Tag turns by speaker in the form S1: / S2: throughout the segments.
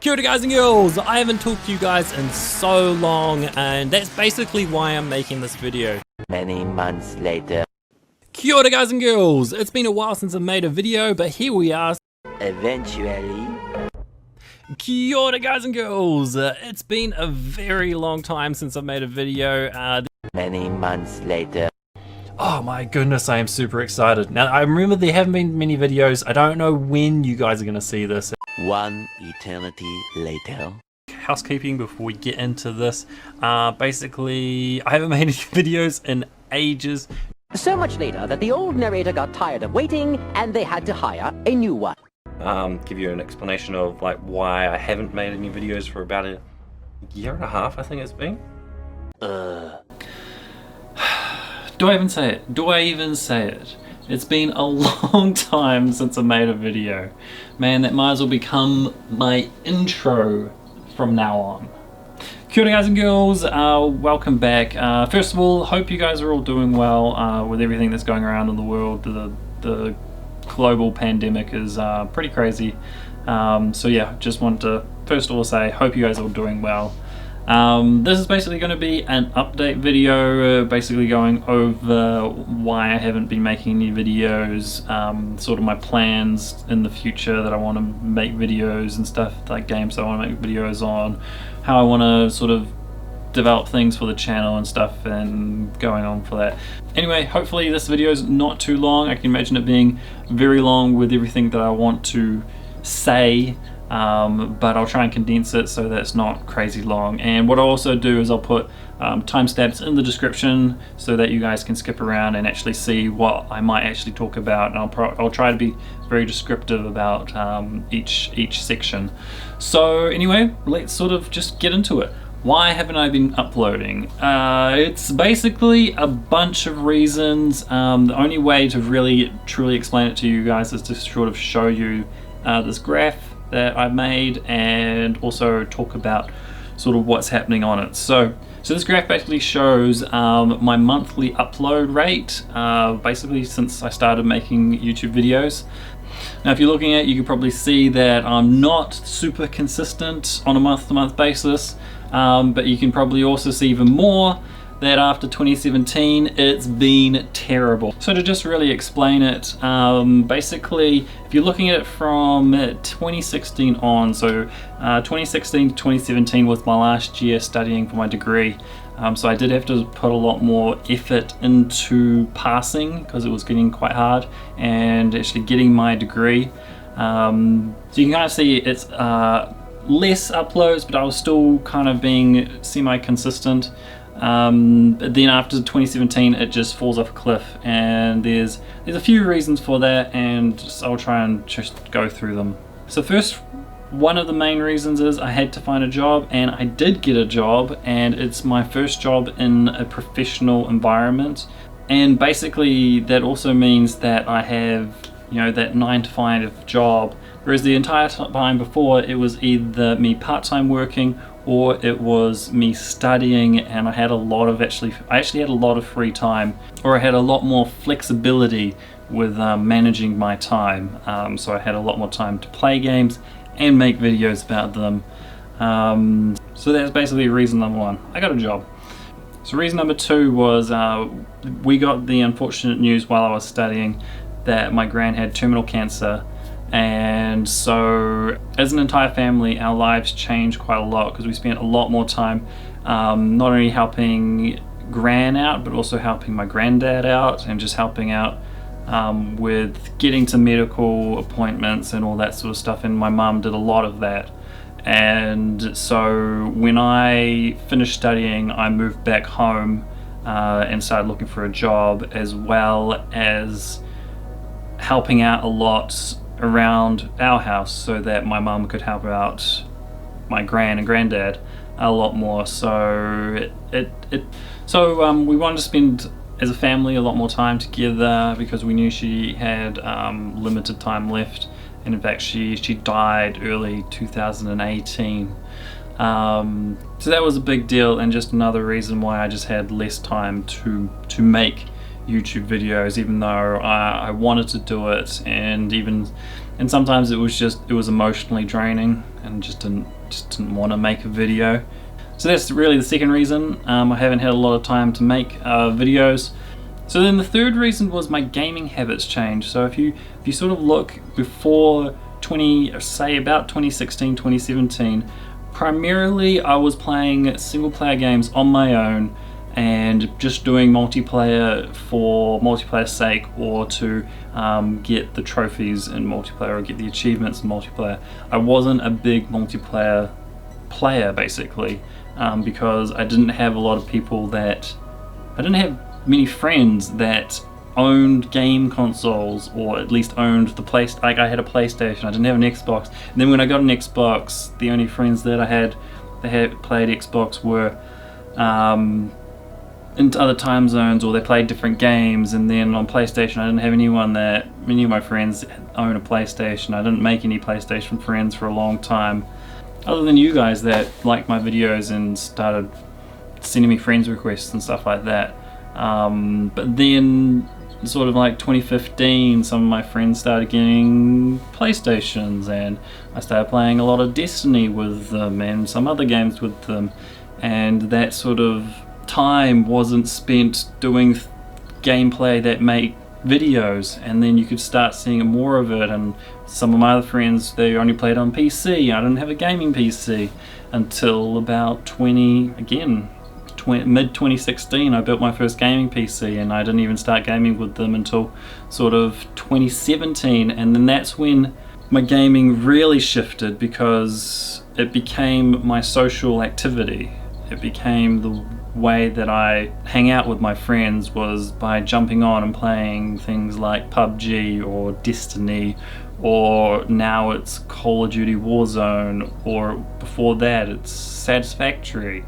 S1: Kia ora guys and girls, I haven't talked to you guys in so long, and that's basically why I'm making this video.
S2: Many months later.
S1: Kia ora guys and girls, it's been a while since I made a video, but here we are.
S2: Eventually.
S1: Kia ora guys and girls, it's been a very long time since I've made a video.
S2: Many months later.
S1: Oh my goodness, I am super excited. Now I remember there haven't been many videos, I don't know when you guys are going to see this.
S2: One eternity later.
S1: Housekeeping before we get into this. Basically, I haven't made any videos in ages.
S3: So much later that the old narrator got tired of waiting and they had to hire a new one.
S1: Give you an explanation of like why I haven't made any videos for about a year and a half, I think it's been. Do I even say it? Do I even say it? It's been a long time since I made a video. Man, that might as well become my intro from now on. Kia ora guys and girls, welcome back. First of all, hope you guys are all doing well with everything that's going around in the world. The global pandemic is pretty crazy. So yeah, just wanted to first of all say, hope you guys are all doing well. This is basically going to be an update video, basically going over why I haven't been making any videos, sort of my plans in the future that I want to make videos and stuff, like games that I want to make videos on, how I want to sort of develop things for the channel and stuff, and going on for that. Anyway, hopefully this video is not too long. I can imagine it being very long with everything that I want to say. But I'll try and condense it so that it's not crazy long. And what I'll also do is I'll put timestamps in the description so that you guys can skip around and actually see what I might actually talk about. And I'll try to be very descriptive about each section. So anyway, let's sort of just get into it. Why haven't I been uploading? It's basically a bunch of reasons. The only way to really truly explain it to you guys is to sort of show you this graph that I've made and also talk about sort of what's happening on it. So this graph basically shows my monthly upload rate, basically since I started making YouTube videos. Now if you're looking at it, you can probably see that I'm not super consistent on a month-to-month basis, but you can probably also see even more that after 2017 it's been terrible. So to just really explain it, basically if you're looking at it from 2016 on, so 2016 to 2017 was my last year studying for my degree, so I did have to put a lot more effort into passing because it was getting quite hard and actually getting my degree. So you can kind of see it's less uploads, but I was still kind of being semi-consistent. But then after 2017 it just falls off a cliff, and there's a few reasons for that, and I'll try and just go through them. So first, one of the main reasons is I had to find a job, and I did get a job, and it's my first job in a professional environment. And basically that also means that I have, you know, that 9 to 5 job, whereas the entire time before it was either me part-time working or it was me studying, and I had a lot of I actually had a lot of free time, or I had a lot more flexibility with managing my time. So I had a lot more time to play games and make videos about them. So that's basically reason number one. I got a job. So reason number two was we got the unfortunate news while I was studying that my gran had terminal cancer. And so as an entire family our lives changed quite a lot because we spent a lot more time not only helping gran out but also helping my granddad out, and just helping out with getting to medical appointments and all that sort of stuff, and my mum did a lot of that. And so when I finished studying I moved back home and started looking for a job, as well as helping out a lot around our house so that my mum could help out my gran and granddad a lot more. So we wanted to spend as a family a lot more time together because we knew she had limited time left, and in fact she died early 2018. So that was a big deal, and just another reason why I just had less time to make YouTube videos, even though I wanted to do it, and even and sometimes it was emotionally draining and just didn't want to make a video. So that's really the second reason. I haven't had a lot of time to make videos. So then the third reason was my gaming habits changed. So if you sort of look before about 2016, 2017, primarily I was playing single player games on my own and just doing multiplayer for multiplayer's sake, or to get the trophies in multiplayer or get the achievements in multiplayer. I wasn't a big multiplayer player basically, because I didn't have a lot of people I didn't have many friends that owned game consoles, or at least owned the like I had a PlayStation, I didn't have an Xbox. And then when I got an Xbox, the only friends that I had that had played Xbox were in other time zones, or they played different games. And then on PlayStation, I didn't have many of my friends own a PlayStation. I didn't make any PlayStation friends for a long time, other than you guys that liked my videos and started sending me friends requests and stuff like that. But then sort of like 2015, some of my friends started getting PlayStations, and I started playing a lot of Destiny with them and some other games with them, and that sort of time wasn't spent doing gameplay that made videos. And then you could start seeing more of it, and some of my other friends, they only played on PC. I didn't have a gaming PC until about mid 2016. I built my first gaming PC, and I didn't even start gaming with them until sort of 2017. And then that's when my gaming really shifted, because it became my social activity. It became the way that I hang out with my friends, was by jumping on and playing things like PUBG or Destiny, or now it's Call of Duty Warzone, or before that it's Satisfactory.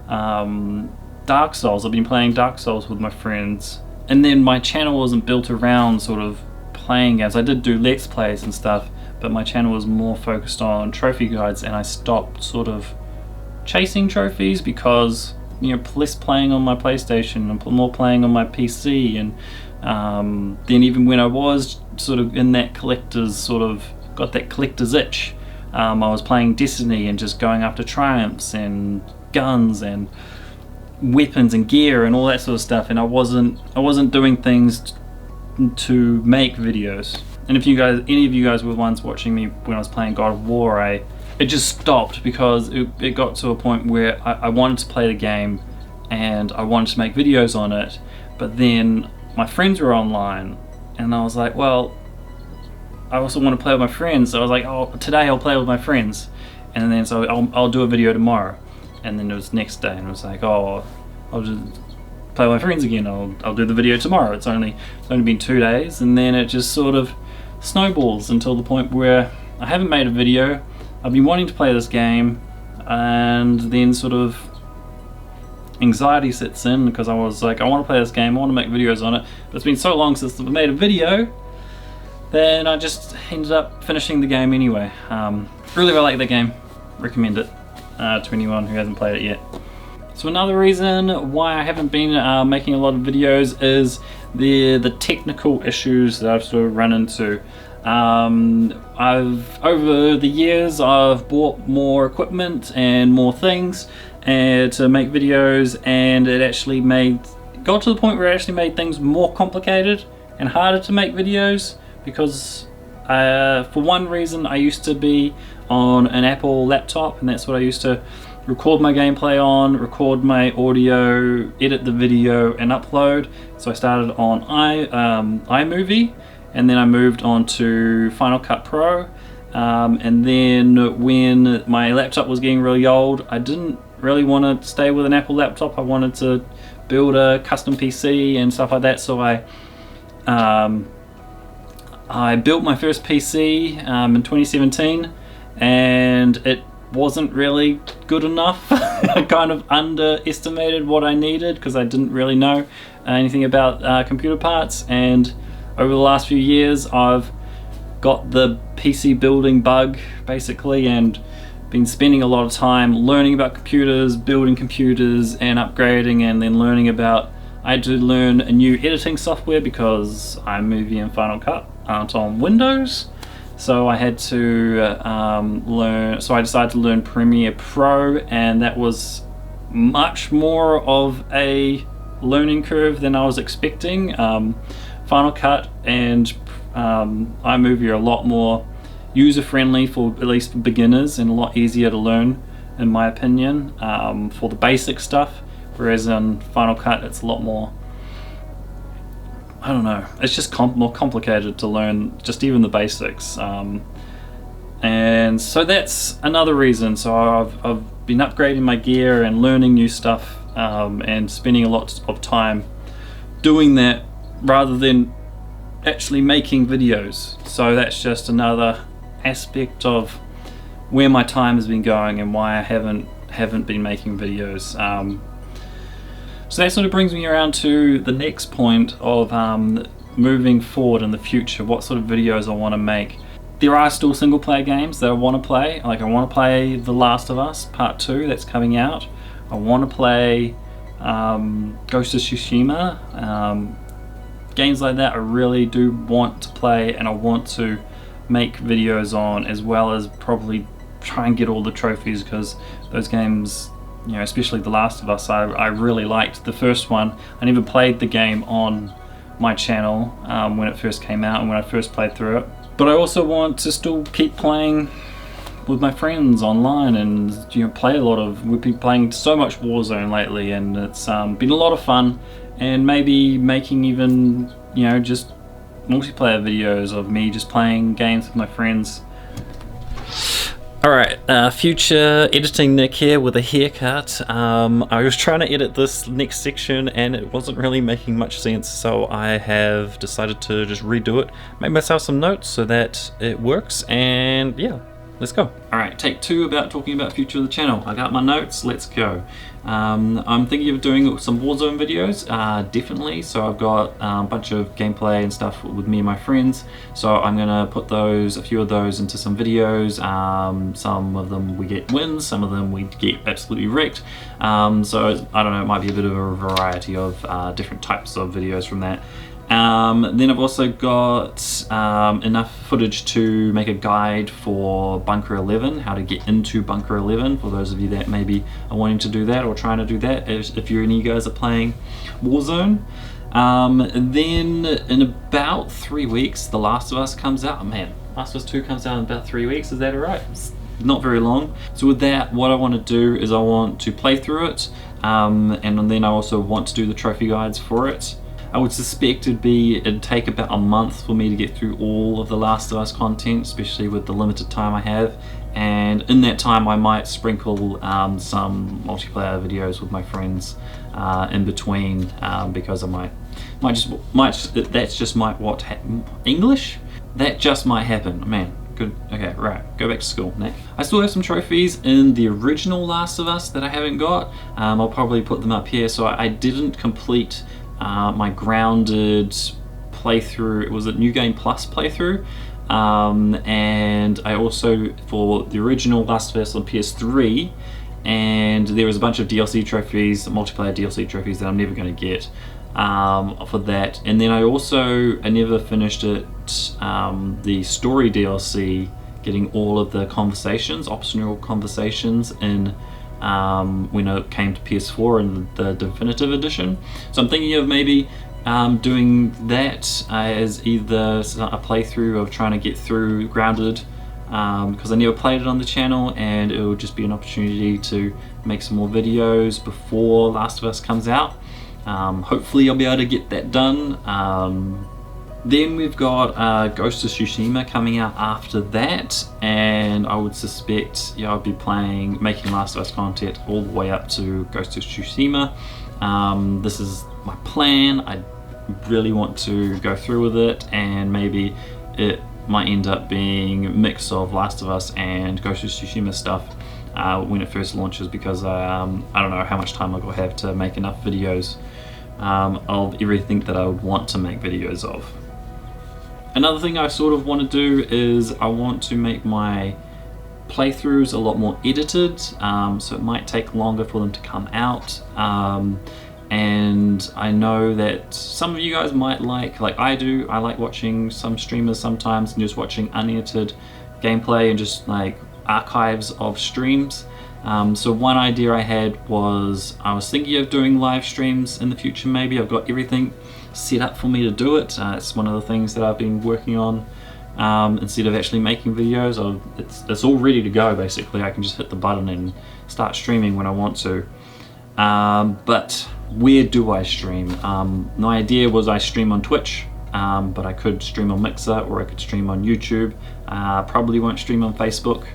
S1: Dark Souls, I've been playing Dark Souls with my friends. And then my channel wasn't built around sort of playing games. I did do Let's Plays and stuff, but my channel was more focused on trophy guides, and I stopped sort of chasing trophies because, you know, less playing on my PlayStation and more playing on my PC. And then even when I was sort of in that got that collector's itch, I was playing Destiny and just going after triumphs and guns and weapons and gear and all that sort of stuff, and I wasn't doing things to make videos. And if any of you guys were ones watching me when I was playing God of War, it just stopped because it got to a point where I wanted to play the game and I wanted to make videos on it, but then my friends were online, and I was like, well, I also want to play with my friends. So I was like, oh, today I'll play with my friends, and then so I'll do a video tomorrow. And then it was next day, and it was like, oh, I'll just play with my friends again. I'll do the video tomorrow. It's only been 2 days, and then it just sort of snowballs until the point where I haven't made a video. I've been wanting to play this game, and then sort of anxiety sets in, because I was like, I want to play this game, I want to make videos on it, but it's been so long since I've made a video, then I just ended up finishing the game anyway. Really like the game, recommend it to anyone who hasn't played it yet. So another reason why I haven't been making a lot of videos is the technical issues that I've sort of run into. Over the years, I've bought more equipment and more things to make videos, and it actually got to the point where it actually made things more complicated and harder to make videos, because for one reason, I used to be on an Apple laptop, and that's what I used to record my gameplay on, record my audio, edit the video and upload. So I started on iMovie, and then I moved on to Final Cut Pro, and then when my laptop was getting really old, I didn't really want to stay with an Apple laptop. I wanted to build a custom PC and stuff like that, so I built my first PC in 2017, and it wasn't really good enough. I kind of underestimated what I needed because I didn't really know anything about computer parts, and over the last few years I've got the PC building bug basically, and been spending a lot of time learning about computers, building computers and upgrading, and then I had to learn a new editing software because iMovie and Final Cut aren't on Windows. So I had to learn. So I decided to learn Premiere Pro, and that was much more of a learning curve than I was expecting. Final Cut and iMovie are a lot more user-friendly for at least for beginners, and a lot easier to learn, in my opinion, for the basic stuff. Whereas in Final Cut, it's a lot more, I don't know, it's just more complicated to learn just even the basics. And so that's another reason. So I've been upgrading my gear and learning new stuff, and spending a lot of time doing that rather than actually making videos. So that's just another aspect of where my time has been going and why I haven't been making videos. So that sort of brings me around to the next point of moving forward in the future, what sort of videos I want to make. There are still single player games that I want to play. Like, I want to play The Last of Us Part 2 that's coming out. I want to play Ghost of Tsushima. Games like that I really do want to play, and I want to make videos on, as well as probably try and get all the trophies, because those games, you know, especially The Last of Us, I really liked the first one. I never played the game on my channel when it first came out and when I first played through it. But I also want to still keep playing with my friends online, and you know, play a lot of. We've been playing so much Warzone lately, and it's been a lot of fun. And maybe making even, you know, just multiplayer videos of me just playing games with my friends. Alright, future editing Nick here with a haircut. I was trying to edit this next section and it wasn't really making much sense, so I have decided to just redo it, make myself some notes so that it works, and yeah, let's go. Alright, take 2 about talking about future of the channel. I got my notes, let's go. I'm thinking of doing some Warzone videos, definitely. So I've got a bunch of gameplay and stuff with me and my friends. So I'm gonna put a few of those into some videos. Some of them we get wins, some of them we get absolutely wrecked. So I don't know, it might be a bit of a variety of different types of videos from that. Then I've also got enough footage to make a guide for Bunker 11, how to get into Bunker 11, for those of you that maybe are wanting to do that or trying to do that, if you and you guys are playing Warzone. Then in about 3 weeks, The Last of Us comes out. Oh man, Last of Us 2 comes out in about 3 weeks, is that alright? It's not very long. So with that, what I want to do is I want to play through it, and then I also want to do the trophy guides for it. I would suspect it'd take about a month for me to get through all of the Last of Us content, especially with the limited time I have. And in that time I might sprinkle some multiplayer videos with my friends in between, because I that just might happen, man. Good. Okay, right. Go back to school, Nick. I still have some trophies in the original Last of Us that I haven't got. I'll probably put them up here. So I didn't complete my grounded playthrough. It was a New Game Plus playthrough, and I also, for the original Last of Us on PS3, and there was a bunch of DLC trophies, multiplayer DLC trophies that I'm never going to get for that. And then I never finished it, the story DLC, getting all of the conversations, optional conversations in when it came to PS4 and the definitive edition. So I'm thinking of maybe doing that as either a playthrough of trying to get through Grounded, because I never played it on the channel, and it would just be an opportunity to make some more videos before Last of Us comes out. Hopefully I'll be able to get that done. Then we've got Ghost of Tsushima coming out after that, and I would suspect, yeah, I'll be making Last of Us content all the way up to Ghost of Tsushima. This is my plan. I really want to go through with it, and maybe it might end up being a mix of Last of Us and Ghost of Tsushima stuff when it first launches, because I don't know how much time I'll have to make enough videos of everything that I would want to make videos of. Another thing I sort of want to do is I want to make my playthroughs a lot more edited, so it might take longer for them to come out. and I know that some of you guys might like I do, I like watching some streamers sometimes and just watching unedited gameplay and just like archives of streams. So one idea I had was I was thinking of doing live streams in the future. Maybe I've got everything set up for me to do it. It's one of the things that I've been working on. Instead of actually making videos, it's all ready to go basically. I can just hit the button and start streaming when I want to. But where do I stream? My idea was I stream on Twitch, but I could stream on Mixer or I could stream on YouTube. Probably won't stream on Facebook,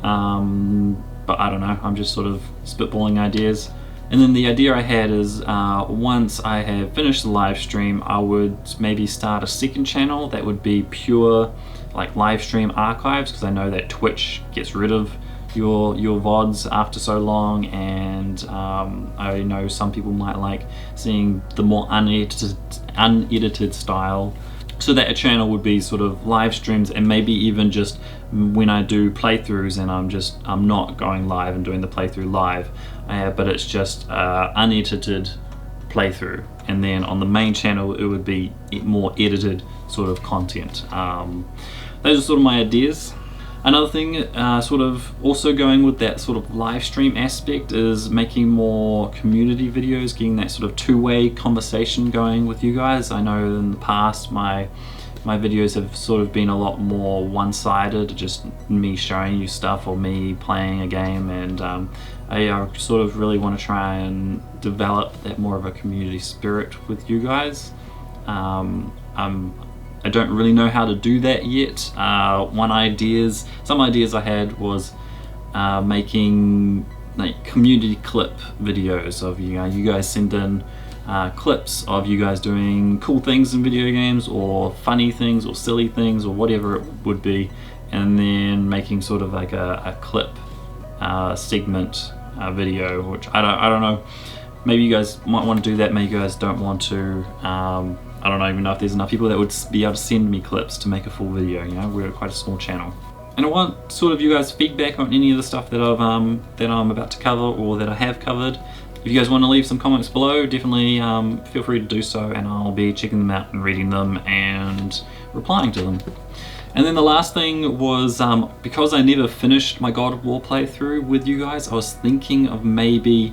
S1: but I don't know, I'm just sort of spitballing ideas. And then the idea I had is once I have finished the live stream, I would maybe start a second channel that would be pure like live stream archives, because I know that Twitch gets rid of your VODs after so long, and I know some people might like seeing the more unedited style. So that a channel would be sort of live streams, and maybe even just when I do playthroughs and I'm not going live and doing the playthrough live, but it's just unedited playthrough, and then on the main channel it would be more edited sort of content. Those are sort of my ideas. Another thing sort of also going with that sort of live stream aspect is making more community videos, getting that sort of two-way conversation going with you guys. I know in the past my videos have sort of been a lot more one-sided, just me showing you stuff or me playing a game, and I sort of really want to try and develop that more of a community spirit with you guys. I don't really know how to do that yet. Some ideas I had was making like community clip videos of you guys send in clips of you guys doing cool things in video games, or funny things, or silly things, or whatever it would be, and then making sort of like a clip segment video, which I don't know. Maybe you guys might want to do that. Maybe you guys don't want to. I don't even know if there's enough people that would be able to send me clips to make a full video. You know, we're quite a small channel. And I want sort of you guys' feedback on any of the stuff that I'm about to cover or that I have covered. If you guys want to leave some comments below, definitely feel free to do so, and I'll be checking them out and reading them and replying to them. And then the last thing was, because I never finished my God of War playthrough with you guys, I was thinking of maybe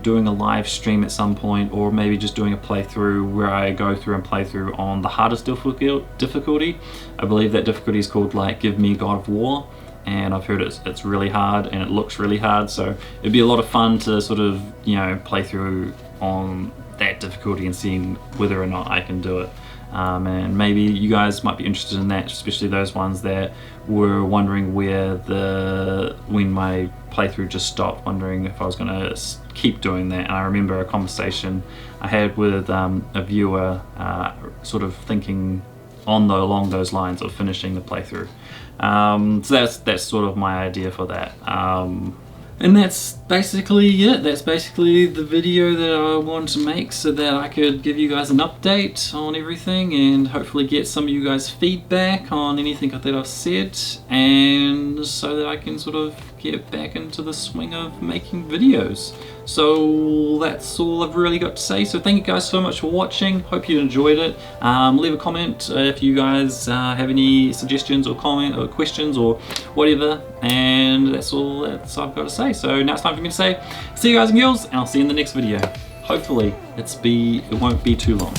S1: doing a live stream at some point, or maybe just doing a playthrough where I go through and play through on the hardest difficulty. I believe that difficulty is called like Give Me God of War, and I've heard it's really hard and it looks really hard, so it'd be a lot of fun to sort of, you know, play through on that difficulty and seeing whether or not I can do it. And maybe you guys might be interested in that, especially those ones that were wondering when my playthrough just stopped, wondering if I was going to keep doing that. And I remember a conversation I had with a viewer sort of thinking along those lines of finishing the playthrough. So that's sort of my idea for that. And that's basically it. That's basically the video that I wanted to make, so that I could give you guys an update on everything and hopefully get some of you guys' feedback on anything that I've said, and so that I can sort of get back into the swing of making videos. So that's all I've really got to say. So thank you guys so much for watching. Hope you enjoyed it. Leave a comment if you guys have any suggestions or questions or whatever. And that's all I've got to say. So now it's time for me to say, see you guys and girls, and I'll see you in the next video. Hopefully it won't be too long.